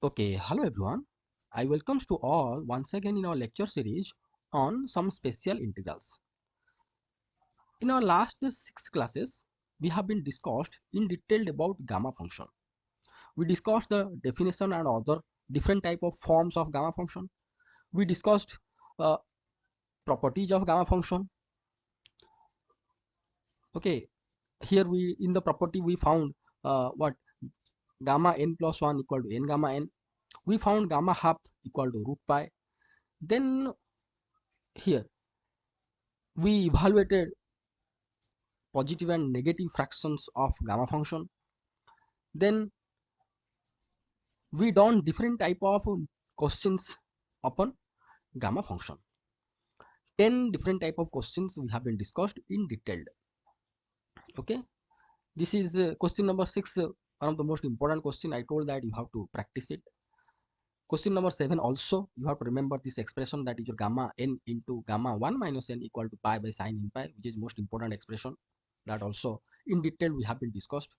Okay, hello everyone. I welcomes to all once again in our lecture series on some special integrals. In our last 6 classes, we have been discussed in detail about gamma function. We discussed the definition and other different type of forms of gamma function. We discussed uh, properties of gamma function. Okay, here we in the property we found what gamma n plus 1 equal to n gamma n. We found gamma half equal to root pi. Then here we evaluated positive and negative fractions of gamma function. Then we done different type of questions upon gamma function. 10 different type of questions we have been discussed in detail. Okay, this is question number 6, one of the most important question. I told that you have to practice it. Question number 7 also you have to remember this expression, that is your gamma n into gamma 1 minus n equal to pi by sine n pi, which is most important expression. That also in detail we have been discussed.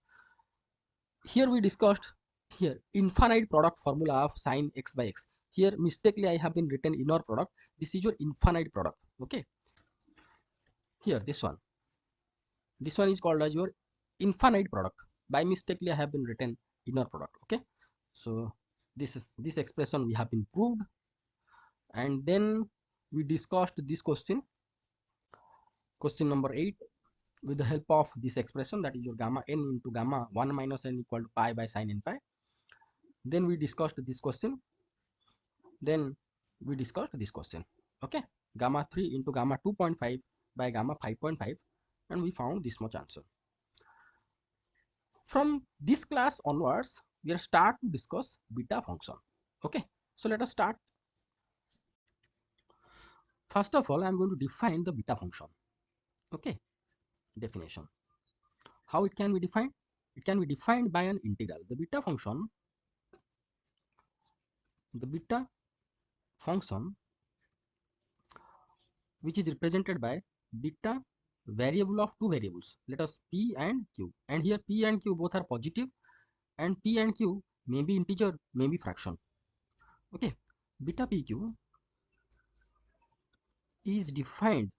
Here we discussed here infinite product formula of sine x by x. Here mistakenly I have been written inner product. This is your infinite product. Okay, here this one is called as your infinite product. By mistakenly I have been written inner product. Okay, so this expression we have been proved. And then we discussed this question number 8, with the help of this expression, that is your gamma n into gamma 1 minus n equal to pi by sine n pi. Then we discussed this question. Then we discussed this question. Okay, gamma 3 into gamma 2.5 by gamma 5.5, and we found this much answer. From this class onwards, we are start to discuss beta function. Okay, so let us start. First of all, I am going to define the beta function. Okay, definition. How it can be defined? It can be defined by an integral. The beta function which is represented by beta variable of two variables, let us p and q, and here p and q both are positive, and p and q may be integer, may be fraction. Okay, beta pq is defined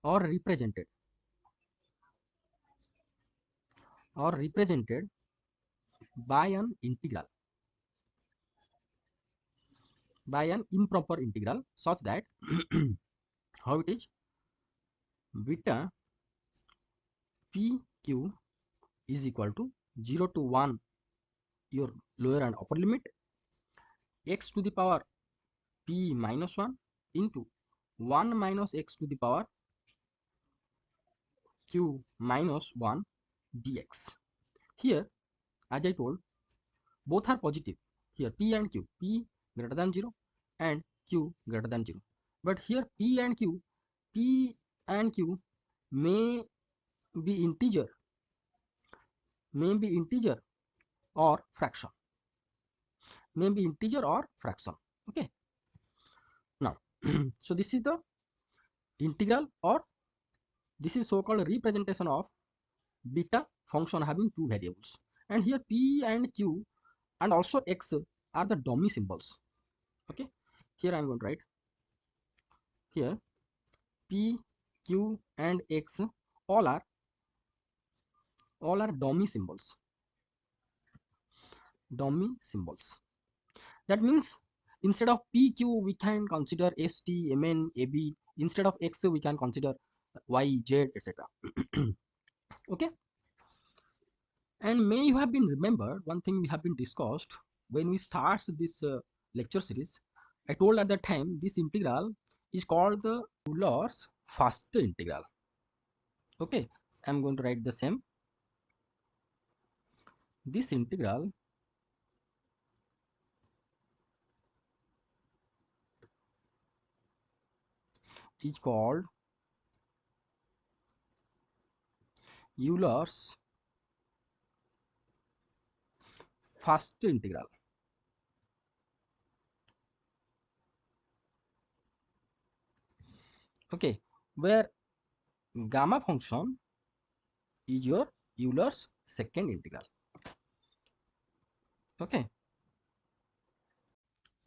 or represented by an integral, by an improper integral, such that how it is, beta pq is equal to 0 to 1 your lower and upper limit, x to the power p minus 1 into 1 minus x to the power q minus 1 dx. Here, as I told, both are positive. Here p and q, p greater than 0 and q greater than 0. But here p and q may be integer, or fraction. Okay, now so this is the integral, or this is so-called representation of beta function having two variables, and here p and q and also x are the dummy symbols. Okay, here I am going to write here p, q and x all are dummy symbols. That means instead of pq we can consider st, mn, ab. Instead of x we can consider y, z, etc. Okay, and may you have been remembered one thing we have been discussed when we start this lecture series. I told at that time this integral is called the Euler's first integral. Okay, I'm going to write the same. This integral is called Euler's first integral. Okay, where gamma function is your Euler's second integral. Okay.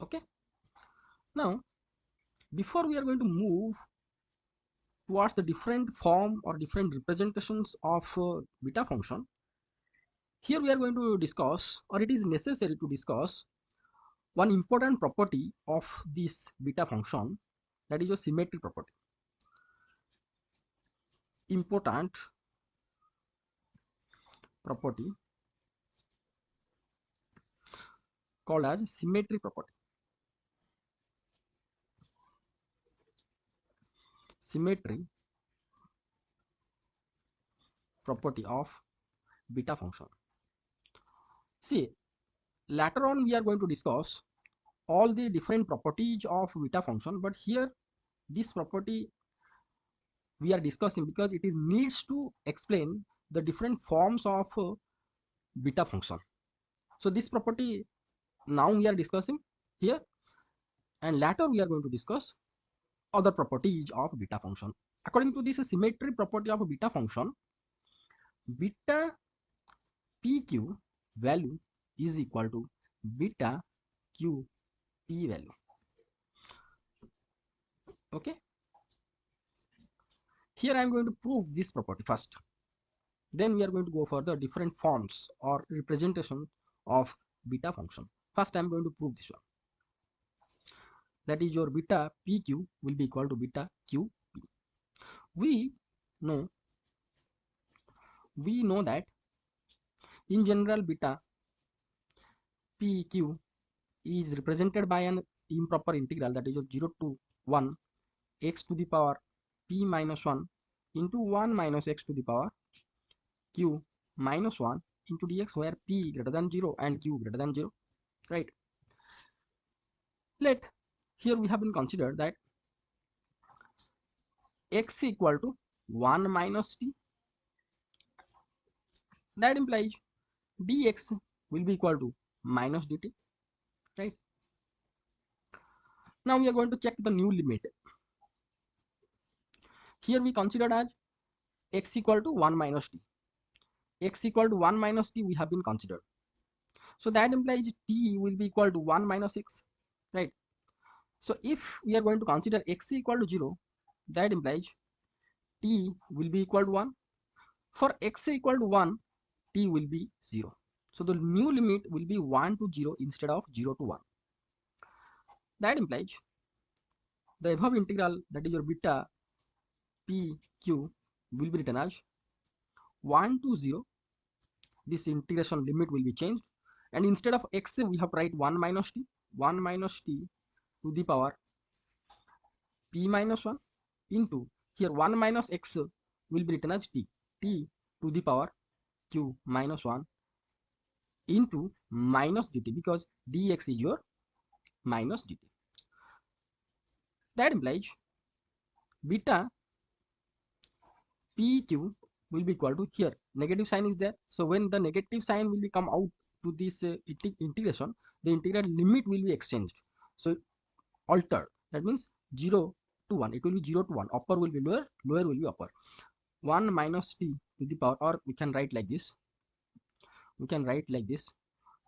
Okay. Now, before we are going to move towards the different form or different representations of beta function, here we are going to discuss, or it is necessary to discuss, one important property of this beta function, that is a symmetry property. Important property called as symmetry property. Symmetry property of beta function. See, later on we are going to discuss all the different properties of beta function, but here this property we are discussing because it is needs to explain the different forms of beta function. So this property now we are discussing here, and later we are going to discuss other properties of beta function. According to this symmetry property of a beta function, beta pq value is equal to beta q p value. Okay, here I am going to prove this property first, then we are going to go for the different forms or representation of beta function. First I am going to prove this one, that is your beta pq will be equal to beta qp. we know that in general beta pq is represented by an improper integral, that is 0 to 1 x to the power p minus 1 into 1 minus x to the power q minus 1 into dx, where p greater than 0 and q greater than 0, right? Let here we have been considered that x equal to 1 minus t, that implies dx will be equal to minus dt, right? Now we are going to check the new limit. Here we considered as x equal to 1 minus t. X equal to 1 minus t we have been considered. So that implies t will be equal to 1 minus x, right? So if we are going to consider x equal to 0, that implies t will be equal to 1. For x equal to 1, t will be 0. So the new limit will be 1 to 0 instead of 0 to 1. That implies the above integral, that is your beta pq, will be written as 1 to 0. This integration limit will be changed, and instead of x we have to write 1 minus t to the power p minus 1 into, here 1 minus x will be written as t to the power q minus 1 into minus dt, because dx is your minus dt. That implies beta pq will be equal to, here negative sign is there, so when the negative sign will be come out to this integration, the integral limit will be exchanged, so altered. That means 0 to 1, it will be 0 to 1, upper will be lower, lower will be upper. 1 minus t to the power, or we can write like this,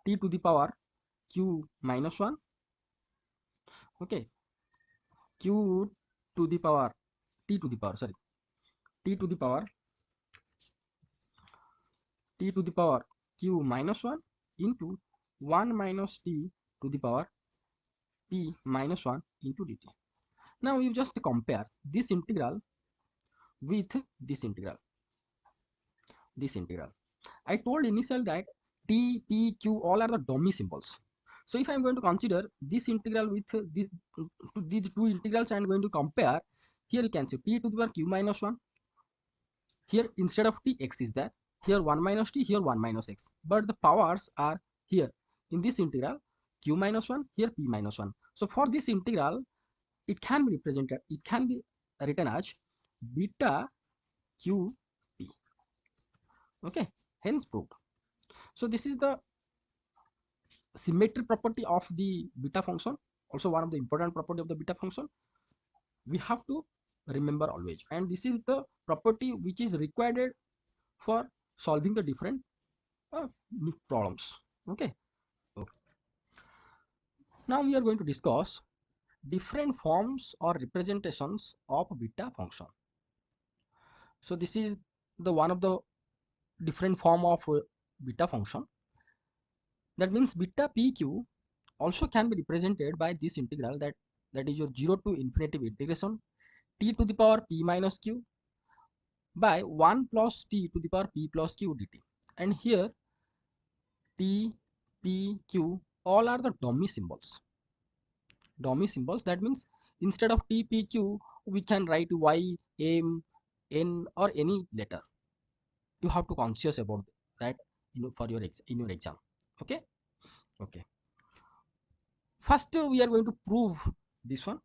t to the power q minus 1, okay, q to the power t to the power, sorry, t to the power q minus 1 into 1 minus t to the power p minus 1 into dt. Now you just compare this integral with this integral. I told initially that t, p, q all are the dummy symbols. So if I am going to consider this integral with these two integrals, I am going to compare. Here you can see t to the power q minus 1. Here instead of t, x is there. Here 1 minus t, here 1 minus x. But the powers are here in this integral, q minus 1, here p minus 1. So for this integral, it can be represented, it can be written as beta q p. Okay, hence proved. So this is the symmetry property of the beta function, also one of the important property of the beta function we have to remember always, and this is the property which is required for solving the different problems. Okay, Now we are going to discuss different forms or representations of beta function. So this is the one of the different form of beta function. That means beta pq also can be represented by this integral, that is your 0 to infinity integration t to the power p minus q by 1 plus t to the power p plus q dt. And here t, p, q all are the dummy symbols. Dummy symbols, that means instead of t, p, q we can write y, m, n or any letter. You have to conscious about that, for your in your exam. Okay. Okay, first we are going to prove this one.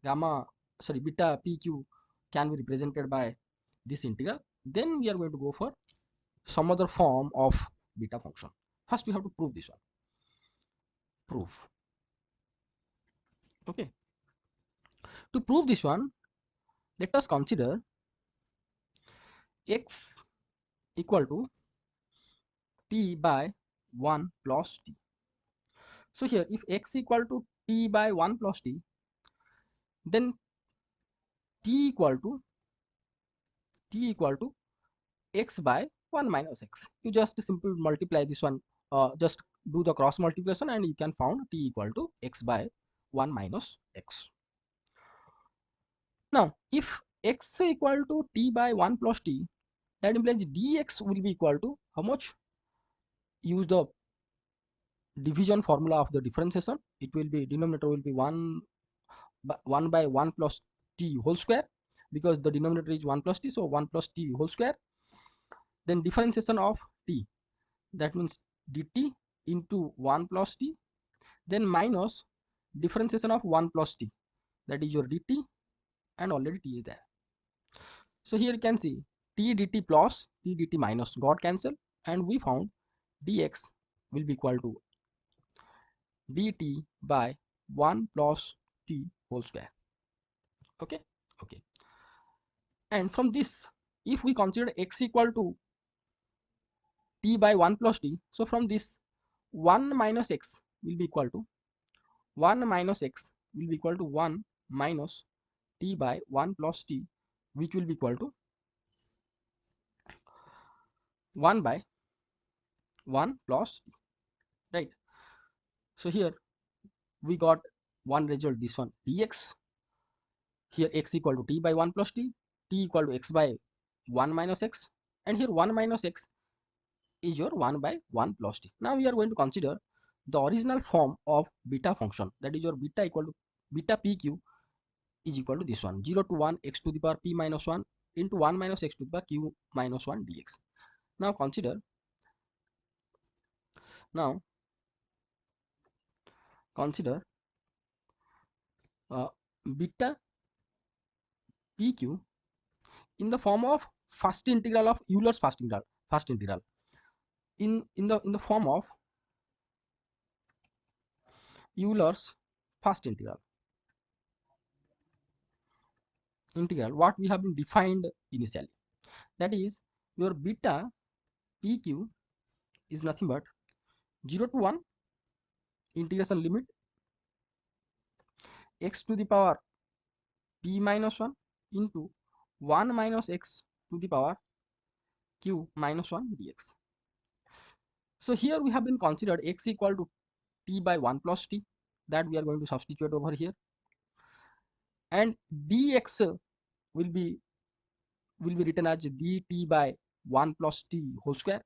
Beta pq can be represented by this integral. Then we are going to go for some other form of beta function. First we have to prove this one. Prove. Okay, to prove this one, let us consider x equal to t by 1 plus t. So here if x equal to t by 1 plus t, then t equal to x by 1 minus x. You just simply multiply this one, just do the cross multiplication and you can found t equal to x by 1 minus x. Now if x equal to t by 1 plus t, that implies dx will be equal to how much? Use the division formula of the differentiation. It will be, denominator will be 1 by 1 plus t whole square, because the denominator is 1 plus t, so 1 plus t whole square. Then differentiation of t, that means dt into 1 plus t, then minus differentiation of 1 plus t, that is your dt, and already t is there. So here you can see t dt plus t dt minus got cancelled, and we found dx will be equal to dt by 1 plus t whole square. Okay. Okay, and from this, if we consider x equal to t by 1 plus t, so from this 1 minus x will be equal to 1 minus x will be equal to 1 minus t by 1 plus t, which will be equal to 1 by 1 plus t, right? So here we got one result, this one dx. Here x equal to t by 1 plus t, t equal to x by 1 minus x, and here 1 minus x is your 1 by 1 plus t. Now we are going to consider the original form of beta function, that is your beta equal to beta pq is equal to this one, 0 to 1 x to the power p minus 1 into 1 minus x to the power q minus 1 dx. Now consider beta pq in the form of first integral of Euler's first integral in the form of Euler's first integral, what we have been defined initially. That is your beta pq is nothing but 0 to 1 integration limit x to the power p minus 1 into 1 minus x to the power q minus 1 dx. So here we have been considered x equal to t by 1 plus t, that we are going to substitute over here, and dx will be written as dt by 1 plus t whole square.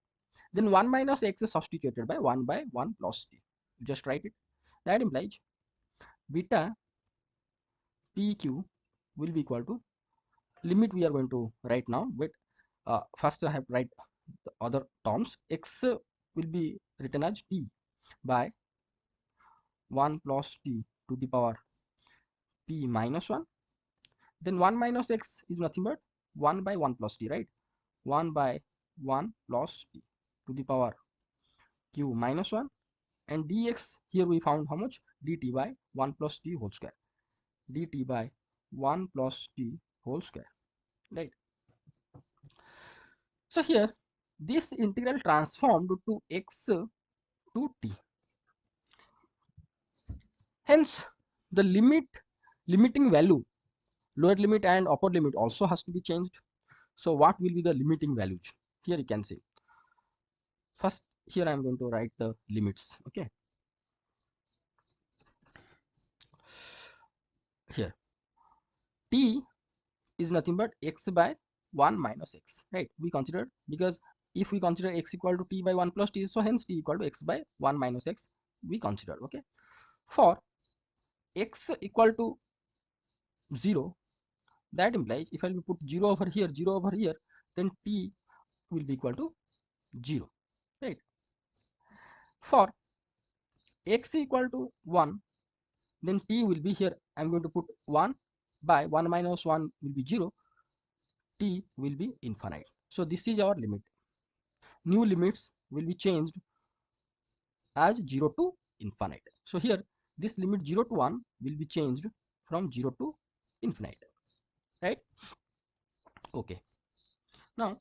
Then 1 minus x is substituted by 1 by 1 plus t. Just write it. That implies beta pq will be equal to, limit we are going to write now, but first I have to write the other terms. X will be written as t by 1 plus t to the power p minus 1. Then 1 minus x is nothing but 1 by 1 plus t, right? 1 by 1 plus t to the power q minus 1, and dx here we found how much? dt by 1 plus t whole square, dt by 1 plus t whole square, right? So here this integral transformed to x to t. Hence, the limiting value, lower limit and upper limit also has to be changed. So what will be the limiting values? Here you can see. First, here I am going to write the limits. Okay. Here, t is nothing but x by 1 minus x, right? We consider, because if we consider x equal to t by 1 plus t, so hence t equal to x by 1 minus x we consider. Okay. For x equal to 0, that implies if I will put 0 over here, 0 over here, then t will be equal to 0, right? For x equal to 1, then t will be here, I'm going to put 1 by 1 minus 1 will be 0, t will be infinite. So this is our limit. New limits will be changed as 0 to infinite. So here this limit 0 to 1 will be changed from 0 to infinite, right? Okay. Now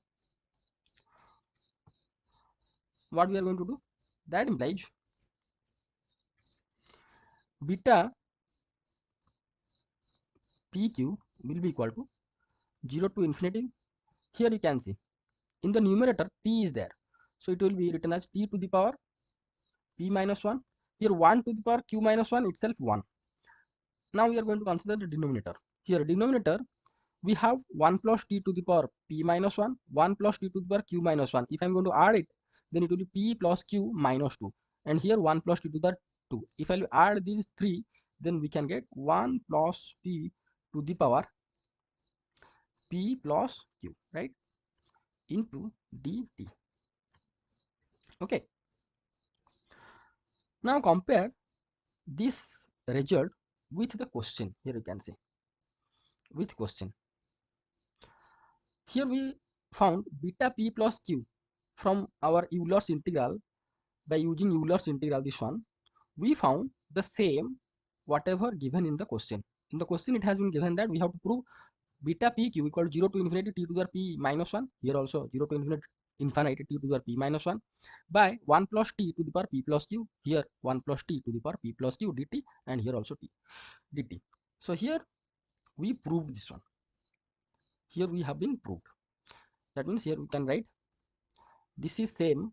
what we are going to do, that implies beta pq will be equal to 0 to infinity. Here you can see in the numerator t is there, so it will be written as t to the power p minus 1. Here 1 to the power q minus 1 itself 1. Now we are going to consider the denominator. Here denominator we have 1 plus t to the power p minus 1, 1 plus t to the power q minus 1. If I am going to add it, then it will be p plus q minus 2, and here 1 plus t to the 2. If I will add these 3, then we can get 1 plus t to the power p plus q, right, into dt. Okay. Now compare this result with the question. Here you can see with question. Here we found beta p plus q from our Euler's integral. By using Euler's integral, this one, we found the same whatever given in the question. In the question it has been given that we have to prove beta pq equal to 0 to infinity t to the p minus 1, here also 0 to infinity t to the p minus 1 by 1 plus t to the power p plus q, here 1 plus t to the power p plus q dt, and here also t dt. So here we proved this one. Here we have been proved. That means here we can write this is same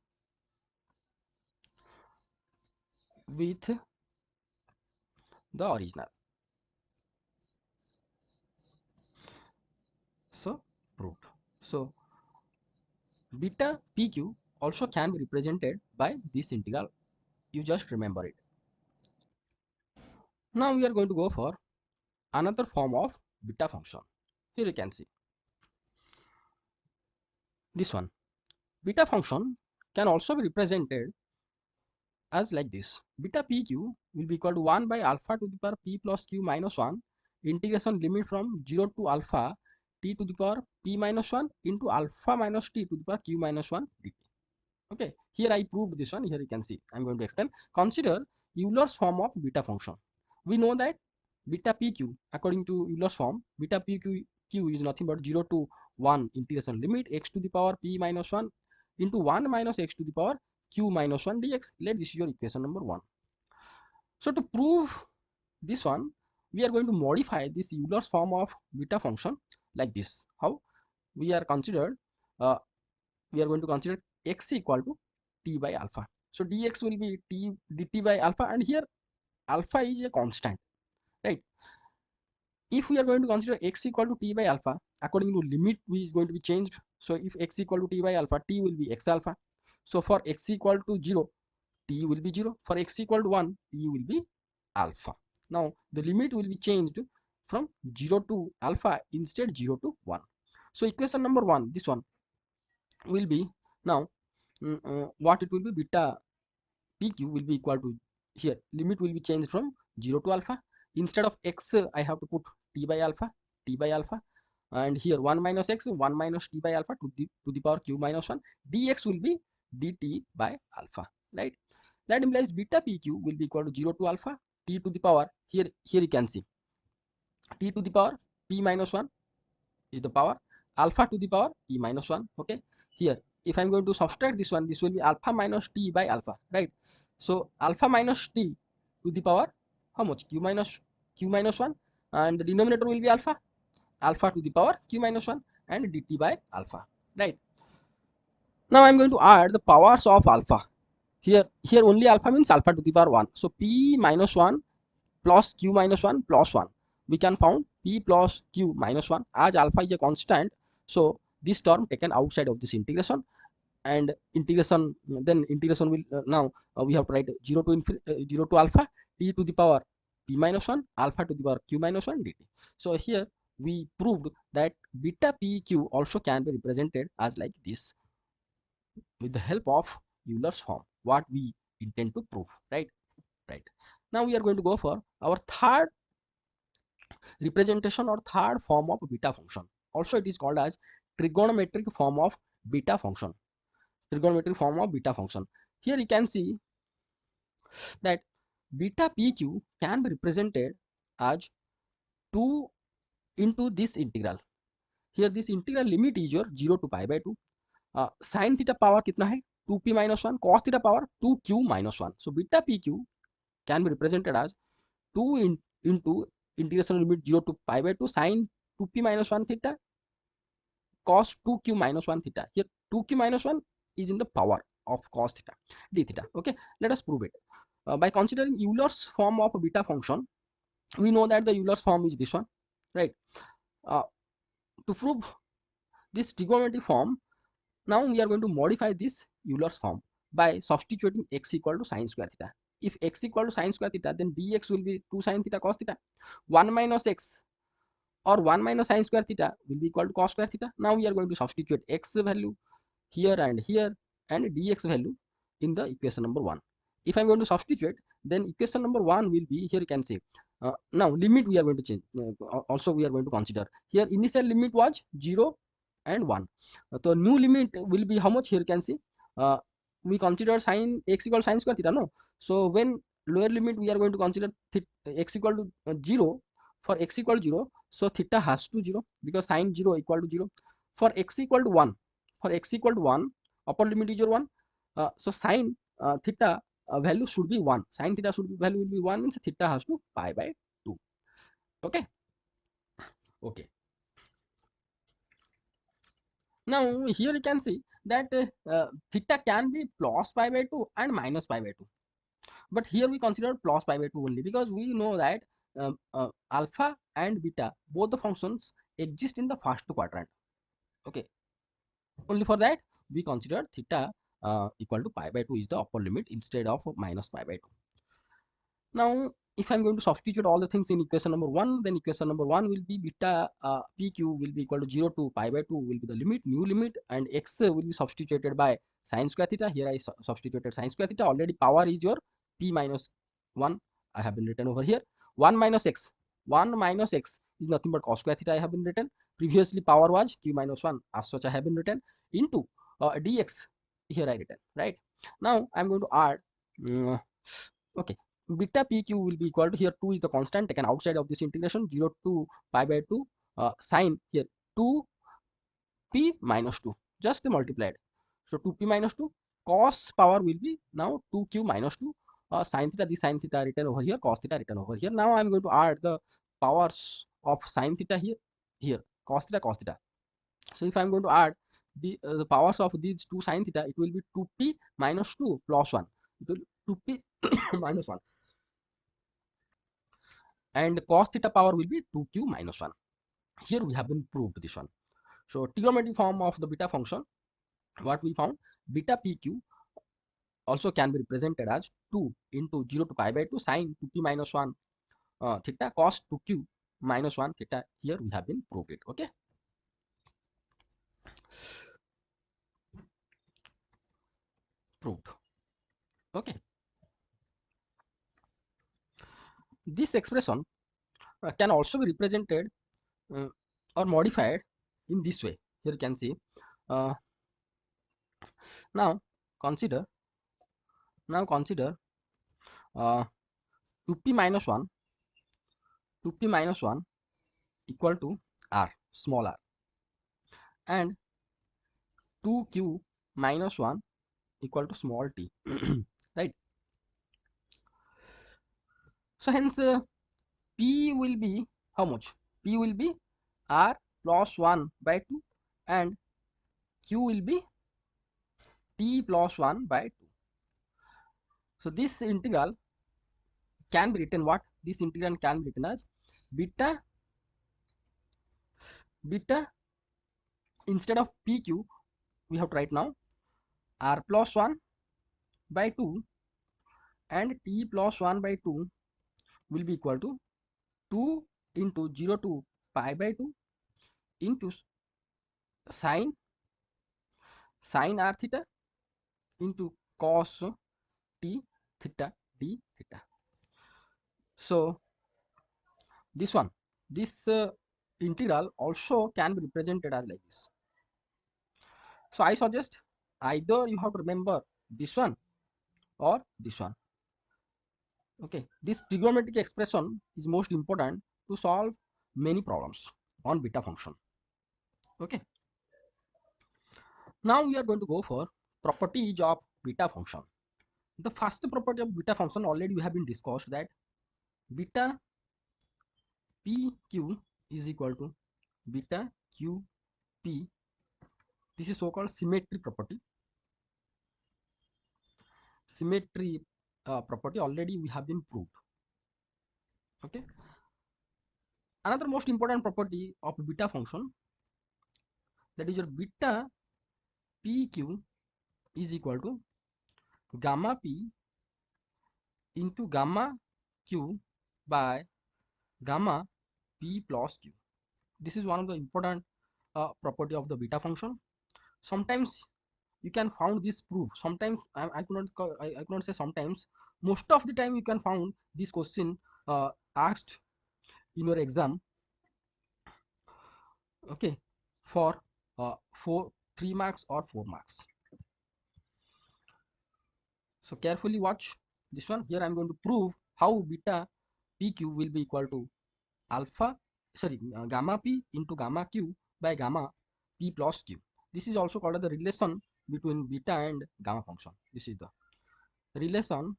with the original. So proved. So beta pq also can be represented by this integral. You just remember it. Now we are going to go for another form of beta function. Here you can see this one. Beta function can also be represented as like this. Beta pq will be equal to 1 by alpha to the power p plus q minus 1 integration limit from 0 to alpha t to the power p minus 1 into alpha minus t to the power q minus 1 dt. Okay, here I proved this one. Here you can see I'm going to explain. Consider Euler's form of beta function. We know that beta pq, according to Euler's form, beta pq is nothing but 0 to 1 integration limit x to the power p minus 1 into 1 minus x to the power q minus 1 dx. Let this is your equation number 1. So to prove this one, we are going to modify this Euler's form of beta function like this. How? We are considered we are going to consider x equal to t by alpha. So dx will be t dt by alpha, and here alpha is a constant, right? If we are going to consider x equal to t by alpha, according to limit is going to be changed. So if x equal to t by alpha, t will be x alpha. So for x equal to 0, t will be 0. For x equal to 1, t will be alpha. Now the limit will be changed from 0 to alpha, instead 0 to 1. So equation number 1, this one will be now what it will be, beta pq will be equal to, here limit will be changed from 0 to alpha. Instead of x I have to put t by alpha, and here 1 minus x, 1 minus t by alpha to the power q minus 1. Dx will be dt by alpha, right? That implies beta pq will be equal to 0 to alpha t to the power, here you can see t to the power p minus 1 is the power alpha to the power p minus 1. Okay, here if I'm going to subtract this one, this will be alpha minus t by alpha, right? So alpha minus t to the power how much, q minus 1, and the denominator will be alpha to the power q minus 1 and dt by alpha, right? Now I'm going to add the powers of alpha. Here only alpha means alpha to the power 1. So p minus 1 plus q minus 1 plus 1. We can found p plus q minus 1 as alpha is a constant. So this term taken outside of this integration, and integration, then integration will now we have to write 0 to alpha t to the power p minus 1 alpha to the power q minus 1 dt. So here we proved that beta pq also can be represented as like this with the help of Euler's form, what we intend to prove, right? Right. Now we are going to go for our third representation or third form of beta function. Also it is called as trigonometric form of beta function. Trigonometric form of beta function. Here you can see that beta pq can be represented as 2 into this integral. Here this integral limit is your 0 to pi by 2. Sin theta power कितना है 2p minus 1, cos theta power 2q minus 1. So beta pq can be represented as 2 into integration limit 0 to pi by 2 sin 2p minus 1 theta cos 2q minus 1 theta. Here 2q minus 1 is in the power of cos theta d theta. Okay, let us prove it. By considering Euler's form of a beta function, we know that the Euler's form is this one, right? To prove this trigonometric form, now we are going to modify this Euler's form by substituting x equal to sin square theta. If x equal to sin square theta, then dx will be 2 sin theta cos theta. 1 minus x or 1 minus sin square theta will be equal to cos square theta. Now we are going to substitute x value here and dx value in the equation number 1. If I'm going to substitute, then equation number 1 will be, here you can see, now limit we are going to change, also we are going to consider. Here initial limit was 0 and 1. So new limit will be how much, here you can see, we consider sin x equal sin square theta, no? So when lower limit we are going to consider x equal to 0, for x equal to 0, so theta has to 0 because sin 0 equal to 0. For x equal to 1, for x equal to 1, upper limit is your 1. So sin theta value should be 1. Sin theta should be value will be 1, means theta has to pi by 2. Okay. Okay. Now here you can see that theta can be plus pi by 2 and minus pi by 2. But here we consider plus pi by 2 only because we know that alpha and beta, both the functions exist in the first quadrant. Okay. Only for that we consider theta equal to pi by 2 is the upper limit instead of minus pi by 2. Now if I'm going to substitute all the things in equation number 1, then equation number 1 will be beta pq will be equal to 0 to pi by 2 will be the limit, new limit, and x will be substituted by sin square theta. Here I substituted sin square theta. Already power is your p minus 1, I have been written over here. 1 minus x is nothing but cos square theta, I have been written. Previously power was q minus 1, as such I have been written, into dx, here I written, right? Now I'm going to add okay, beta pq will be equal to, here 2 is the constant taken outside of this integration, 0 to pi by 2 sin here 2p minus 2 just multiplied. So 2p minus 2 cos power will be now 2q minus 2 sin theta, this sin theta written over here, cos theta written over here. Now I'm going to add the powers of sin theta here cos theta. So if I'm going to add the powers of these two sin theta, it will be 2p minus 2 plus 1. It will 2p minus 1, and cos theta power will be 2q minus 1. Here we have been proved this one. So trigonometric form of the beta function, what we found, beta pq also can be represented as 2 into 0 to pi by 2 sin 2p minus 1 theta cos 2q minus 1 theta. Here we have been proved it. Okay, proved. Okay, this expression can also be represented or modified in this way. Here you can see, uh, now consider uh, 2p minus 1 equal to r, small r, and 2q minus 1 equal to small t. Right. So hence P will be how much? P will be R plus 1 by 2 and Q will be T plus 1 by 2. So this integral can be written what? This integral can be written as beta instead of PQ we have to write now R plus 1 by 2 and T plus 1 by 2 will be equal to 2 into 0 to pi by 2 into sine r theta into cos t theta d theta. So this integral also can be represented as like this. So I suggest either you have to remember this one or this one. Okay, this trigonometric expression is most important to solve many problems on beta function. Okay, now we are going to go for properties of beta function. The first property of beta function already we have been discussed, that beta pq is equal to beta qp. This is so called symmetry property. Symmetry property already we have been proved. Okay, another most important property of beta function, that is your beta pq is equal to gamma p into gamma q by gamma p plus q. This is one of the important property of the beta function. Sometimes you can found this proof. Sometimes I could not say sometimes. Most of the time you can found this question asked in your exam. Okay, for 3 marks or 4 marks. So carefully watch this one. Here I am going to prove how beta pq will be equal to gamma p into gamma q by gamma p plus q. This is also called the relation between beta and gamma function. This is the relation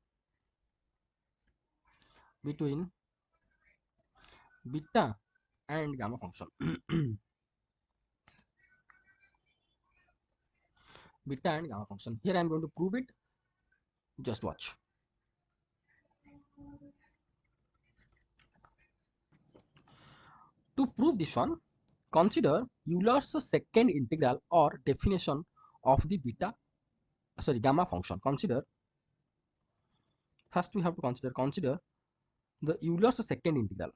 between beta and gamma function. Beta and gamma function. Here I am going to prove it. Just watch. To prove this one, consider Euler's second integral or definition of the gamma function. First we have to consider the Euler's second integral.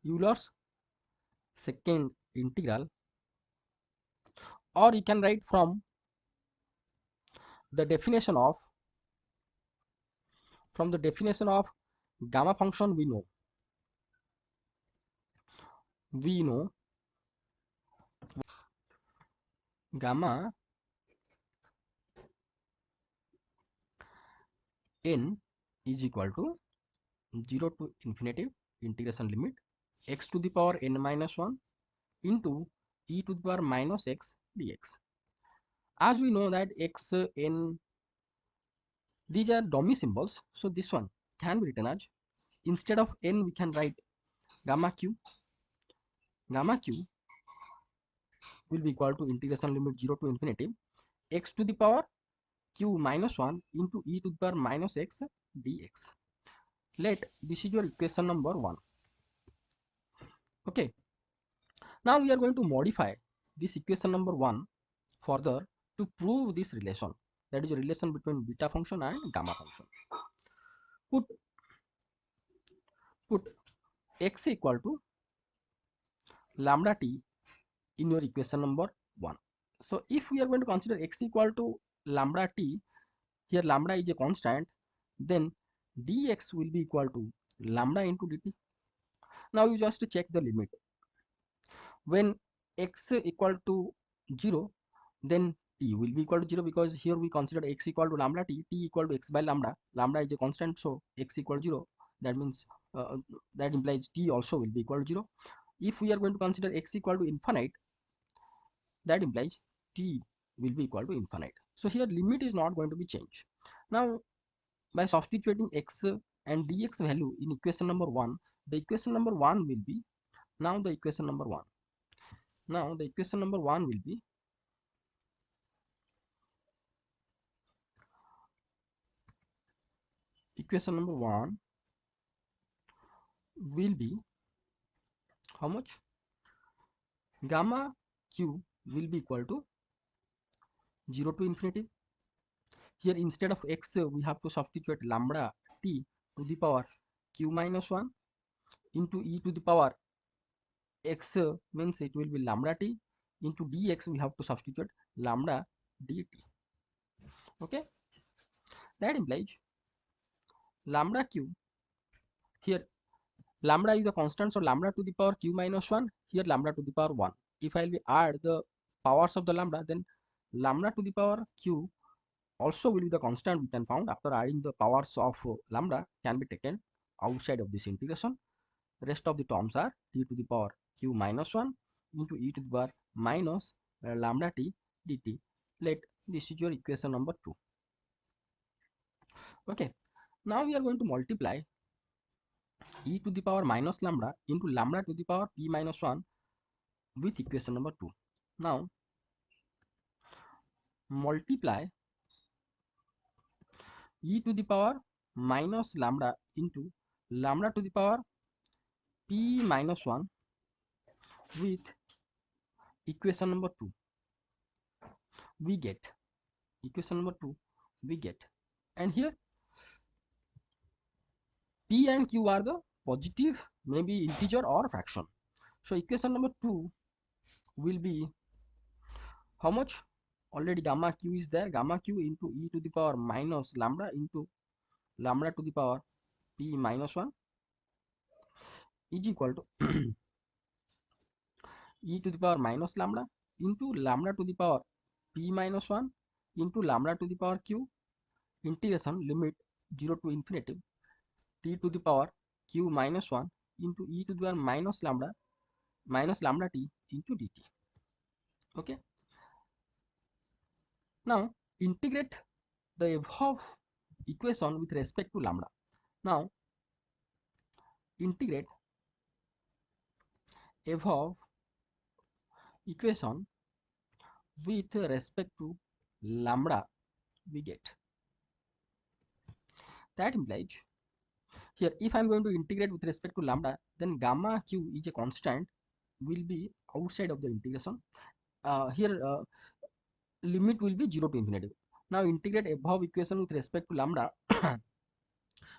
Euler's second integral, or you can write from the definition of gamma function. We know gamma n is equal to 0 to infinity integration limit x to the power n minus 1 into e to the power minus x dx. As we know that x, n, these are dummy symbols, so this one can be written as, instead of n we can write gamma q. Gamma q will be equal to integration limit 0 to infinity x to the power q minus 1 into e to the power minus x dx. Let this is your equation number 1. Okay, now we are going to modify this equation number 1 further to prove this relation, that is a relation between beta function and gamma function. Put x equal to lambda t in your equation number 1. So if we are going to consider x equal to lambda t, here lambda is a constant, then dx will be equal to lambda into dt. Now you just check the limit. When x equal to 0, then t will be equal to 0, because here we consider x equal to lambda t equal to x by lambda. Lambda is a constant, so x equal to 0. That means that implies t also will be equal to 0. If we are going to consider x equal to infinite, that implies t will be equal to infinite. So here limit is not going to be changed. Now by substituting x and dx value in equation number 1, the equation number 1 will be, now the equation number 1, now the equation number 1 will be, equation number 1 will be how much? Gamma q will be equal to 0 to infinity. Here instead of x we have to substitute lambda t to the power q minus 1 into e to the power x, means it will be lambda t into dx, we have to substitute lambda dt. Okay, that implies lambda q, here lambda is a constant, so lambda to the power q minus 1, here lambda to the power 1. If I will add the powers of the lambda, then lambda to the power q also will be the constant we can found. After adding the powers of lambda can be taken outside of this integration. Rest of the terms are t to the power q minus 1 into e to the power minus lambda t dt. Let this is your equation number 2. Okay, now we are going to multiply e to the power minus lambda into lambda to the power p minus 1 with equation number 2. Now multiply e to the power minus lambda into lambda to the power p minus 1 with equation number 2. We get equation number 2, we get, and here p and q are the positive, maybe integer or fraction. So equation number 2 will be how much? Already gamma q is there, gamma q into e to the power minus lambda into lambda to the power p minus 1 is equal to e to the power minus lambda into lambda to the power p minus 1 into lambda to the power q, integration limit 0 to infinity t to the power q minus 1 into e to the power minus lambda t into dt. Okay, now integrate the above equation with respect to lambda. Now integrate above equation with respect to lambda, we get, that implies here if I'm going to integrate with respect to lambda, then gamma q is a constant, will be outside of the integration. Here limit will be 0 to infinity. Now integrate above equation with respect to lambda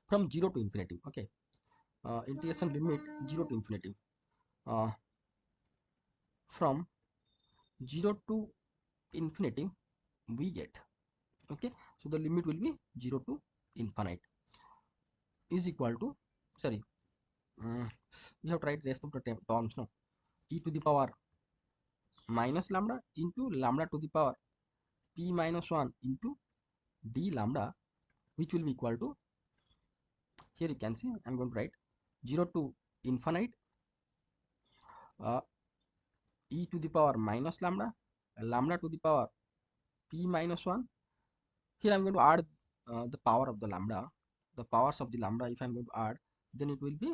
from 0 to infinity. Okay, integration limit 0 to infinity, uh, from 0 to infinity we get. Okay, so the limit will be 0 to infinite is equal to, sorry, we have tried rest of the terms. No, e to the power minus lambda into lambda to the power p minus 1 into d lambda, which will be equal to, here you can see I'm going to write 0 to infinite uh, e to the power minus lambda, lambda to the power p minus 1. Here I'm going to add the power of the lambda, the powers of the lambda. If I'm going to add, then it will be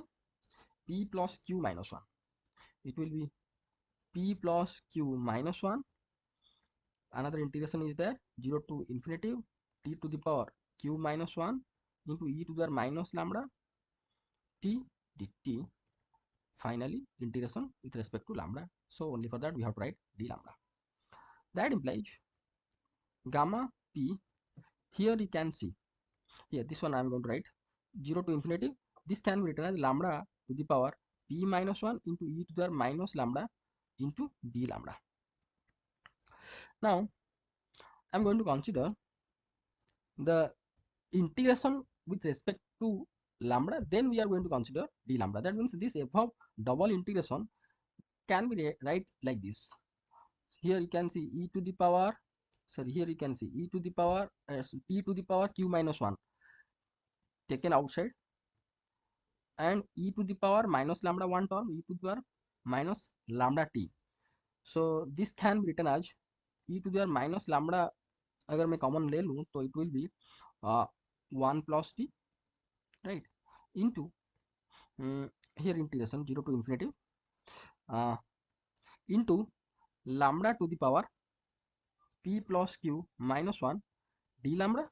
p plus q minus 1. It will be p plus q minus 1. Another integration is there, 0 to infinity t to the power q minus 1 into e to the minus lambda t dt. Finally integration with respect to lambda, so only for that we have to write d lambda. That implies gamma p, here you can see, here this one I am going to write 0 to infinity, this can be written as lambda to the power p minus 1 into e to the minus lambda into d lambda. Now I am going to consider the integration with respect to lambda, then we are going to consider d lambda. That means this above double integration can be write like this. Here you can see e to the power, sorry, here you can see e to the power t to the power q minus 1 taken outside, and e to the power minus lambda 1 term, e to the power minus lambda t. So this can be written as e to the power minus lambda, अगर मैं common ले लूँ तो it will be 1 plus t, right? into here integration 0 to infinity uh, into lambda to the power p plus q minus 1 d lambda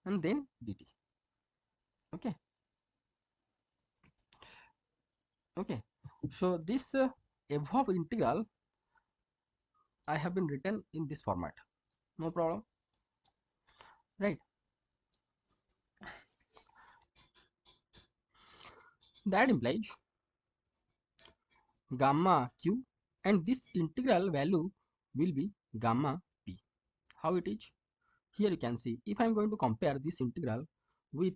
and then dt. Okay. Okay, so this above integral I have been written in this format, no problem, right? That implies gamma q, and this integral value will be gamma p. How it is? Here you can see, if I am going to compare this integral with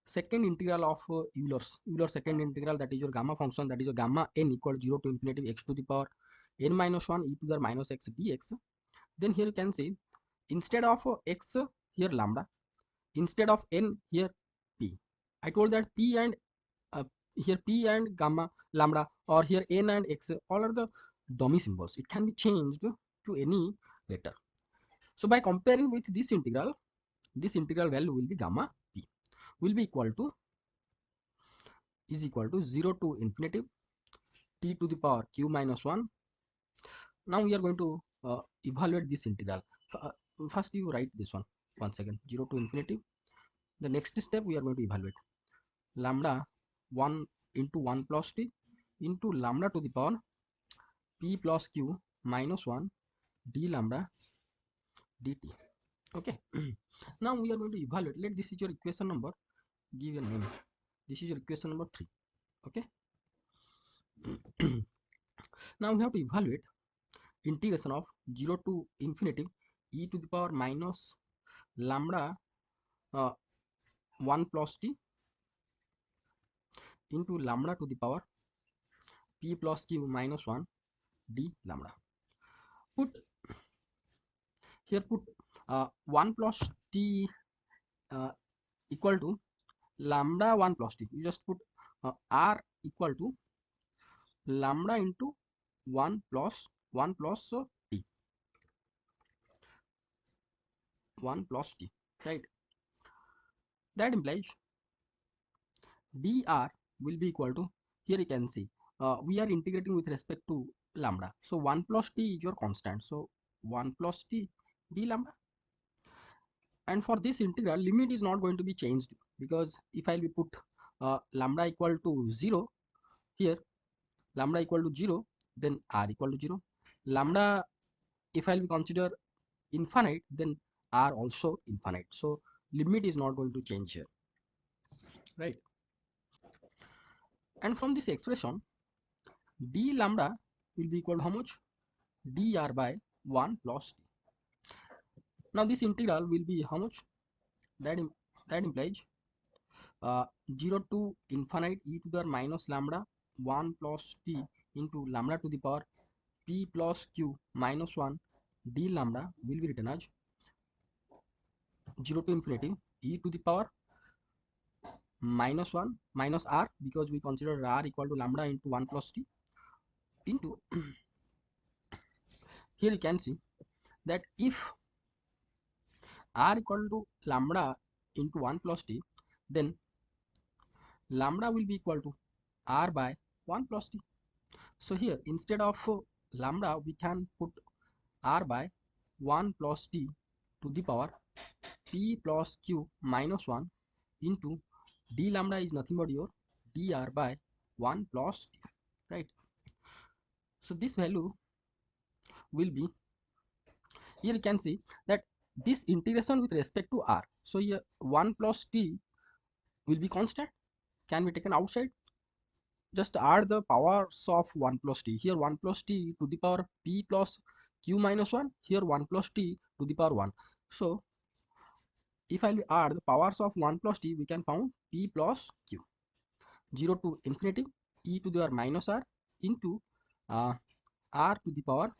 second integral of Euler's second integral, that is your gamma function, that is your gamma n equal 0 to infinity x to the power n minus 1 e to the minus x dx, then here you can see instead of x here lambda, instead of n here p. I told that p and uh, here p and gamma lambda, or here n and x, all are the dummy symbols. It can be changed to any letter. So by comparing with this integral value will be gamma p will be equal to is equal to 0 to infinity t to the power q minus 1. Now we are going to evaluate this integral. Uh, First you write this one once again, 0 to infinity. The next step we are going to evaluate lambda 1 into 1 plus t into lambda to the power p plus q minus 1 d lambda dt. Okay. Now we are going to evaluate. Let this is your equation number. Give a name. This is your equation number 3. Okay. Now we have to evaluate integration of 0 to infinity e to the power minus lambda uh, 1 plus t into lambda to the power p plus q minus 1 d lambda. Put here, put 1 plus t uh, equal to lambda 1 plus t. You just put r equal to lambda into 1 plus t, 1 plus t, right? That implies dr will be equal to, here you can see we are integrating with respect to lambda, so 1 plus t is your constant, so 1 plus t d lambda. And for this integral, limit is not going to be changed, because if I will put lambda equal to 0 here, lambda equal to 0, then r equal to 0. Lambda, if I will consider infinite, then r also infinite, so limit is not going to change here, right? And from this expression, d lambda will be equal to how much? dr by 1 plus t. Now this integral will be how much? that that implies 0 to infinite e to the minus lambda 1 plus t into lambda to the power p plus q minus 1 d lambda will be written as 0 to infinity e to the power minus 1 minus r, because we consider r equal to lambda into 1 plus t into here you can see that if r equal to lambda into 1 plus t, then lambda will be equal to r by 1 plus t. So here instead of lambda we can put r by 1 plus t to the power p plus q minus 1 into d lambda is nothing but your dr by 1 plus t, right? So this value will be, here you can see that this integration with respect to r, so here 1 plus t will be constant, can be taken outside. Just add the powers of 1 plus t, here 1 plus t to the power p plus q minus 1, here 1 plus t to the power 1. So if I add the powers of 1 plus t, we can found p plus q, 0 to infinity e to the power minus r into uh, r to the power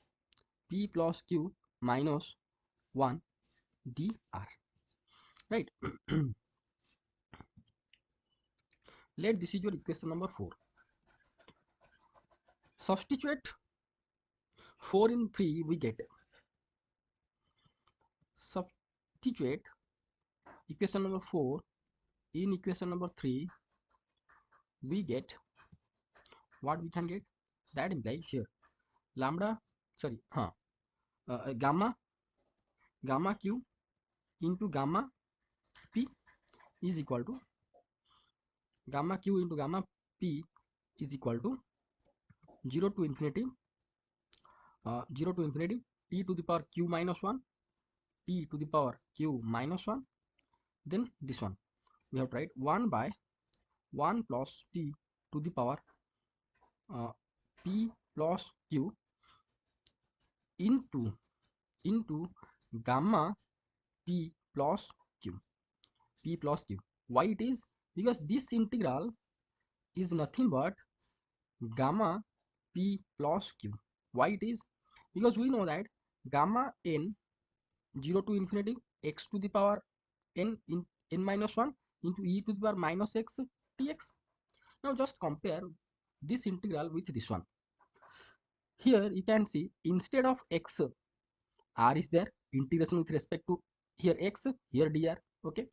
p plus q minus 1 dr, right? Let this is your equation number 4. Substitute 4 in 3, we get substitute equation number 4 in equation number 3 we get what we can get. That implies here lambda, sorry, gamma q into gamma p is equal to gamma q into gamma p is equal to 0 to infinity 0 to infinity t to the power q minus 1 t to the power q minus 1. Then this one we have to write 1 by 1 plus t to the power p plus q into gamma p plus q, p plus q. Why it is? Because this integral is nothing but gamma p plus q. Why it is? Because we know that gamma n 0 to infinity x to the power n in n minus 1 into e to the power minus x dx. Now just compare this integral with this one. Here you can see instead of x, r is there, integration with respect to here x, here dr. Okay,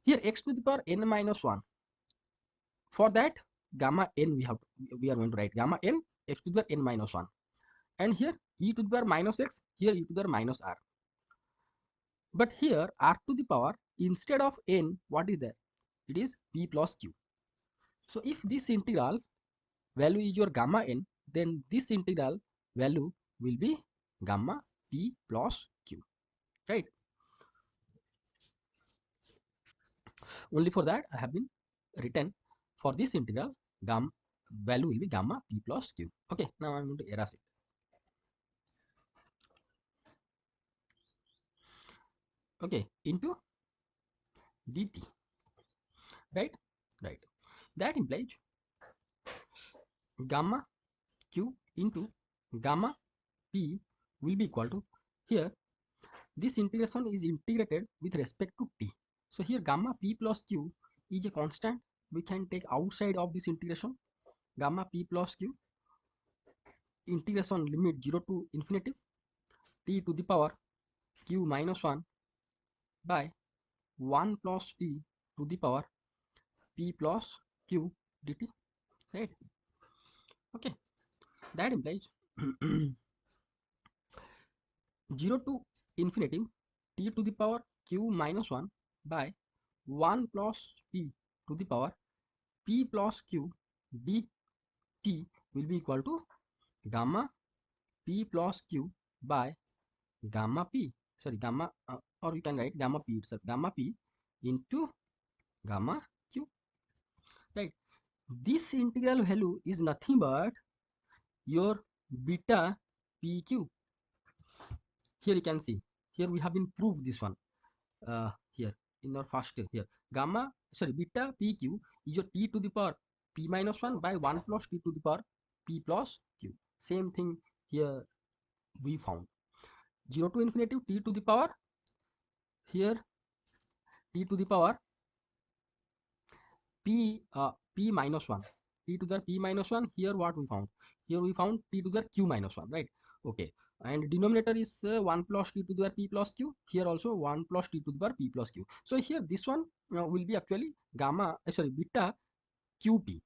here x to the power n minus 1. For that gamma n we are going to write gamma n x to the power n minus 1, and here e to the power minus x, here e to the power minus r. But here r to the power instead of n, what is there? It is p plus q. So if this integral value is your gamma n, then this integral value will be gamma p plus q, right? Only for that I have been written for this integral gamma value will be gamma p plus q. Okay, now I'm going to erase it. Okay, into dt, right? Right. That implies gamma q into gamma p will be equal to, here this integration is integrated with respect to t. So here gamma p plus q is a constant we can take outside of this integration. Gamma p plus q integration limit 0 to infinity t to the power q minus 1 by 1 plus t to the power p plus q dt, right? Okay, that implies 0 to infinity t to the power q minus 1 by 1 plus t to the power p plus q dt will be equal to gamma p plus q by gamma p, sorry, gamma or you can write gamma p itself, gamma p into gamma q, right? This integral value is nothing but your beta pq. Here you can see, here we have improved this one. Here in our first step, here gamma, sorry, beta pq is your t to the power p minus 1 by 1 plus t to the power p plus q. Same thing here we found 0 to infinity t to the power, here t to the power p minus 1, t to the p minus 1. Here what we found, here we found t to the q minus 1, right? Okay, and denominator is 1 plus t to the p plus q, here also 1 plus t to the power p plus q. So here this one will be actually gamma, sorry, beta qp.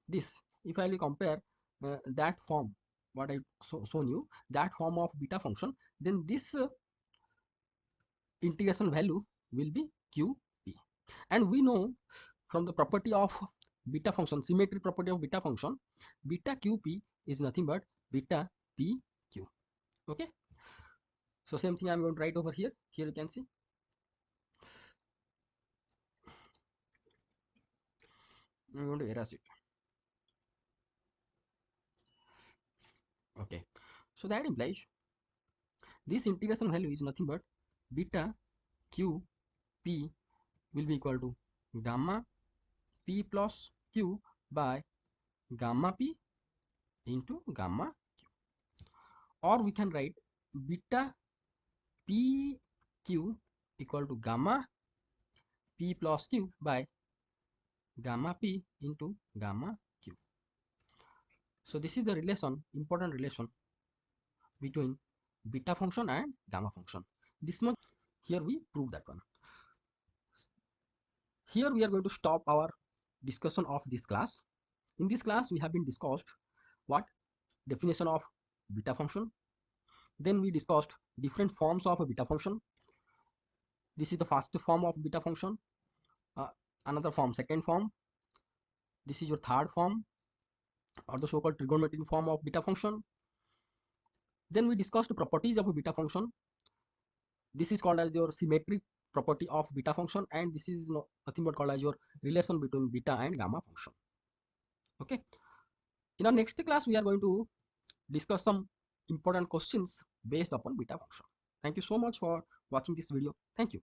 This, if I will compare that form what I shown you, that form of beta function, then this integration value will be qp. And we know from the property of beta function, symmetry property of beta function, beta qp is nothing but beta pq. Okay, so same thing I'm going to write over here. Here you can see, I'm going to erase it. Okay, so that implies this integration value is nothing but beta q p will be equal to gamma p plus q by gamma p into gamma q, or we can write beta p q equal to gamma p plus q by gamma p into gamma q. So this is the relation, important relation between beta function and gamma function. This much here we prove that one. Here we are going to stop our discussion of this class. In this class, we have been discussed what definition of beta function. Then we discussed different forms of a beta function. This is the first form of beta function. Another form, second form. This is your third form, or the so-called trigonometric form of beta function. Then we discussed the properties of a beta function. This is called as your symmetric property of beta function, and this is nothing but called as your relation between beta and gamma function. Okay. In our next class, we are going to discuss some important questions based upon beta function. Thank you so much for watching this video. Thank you.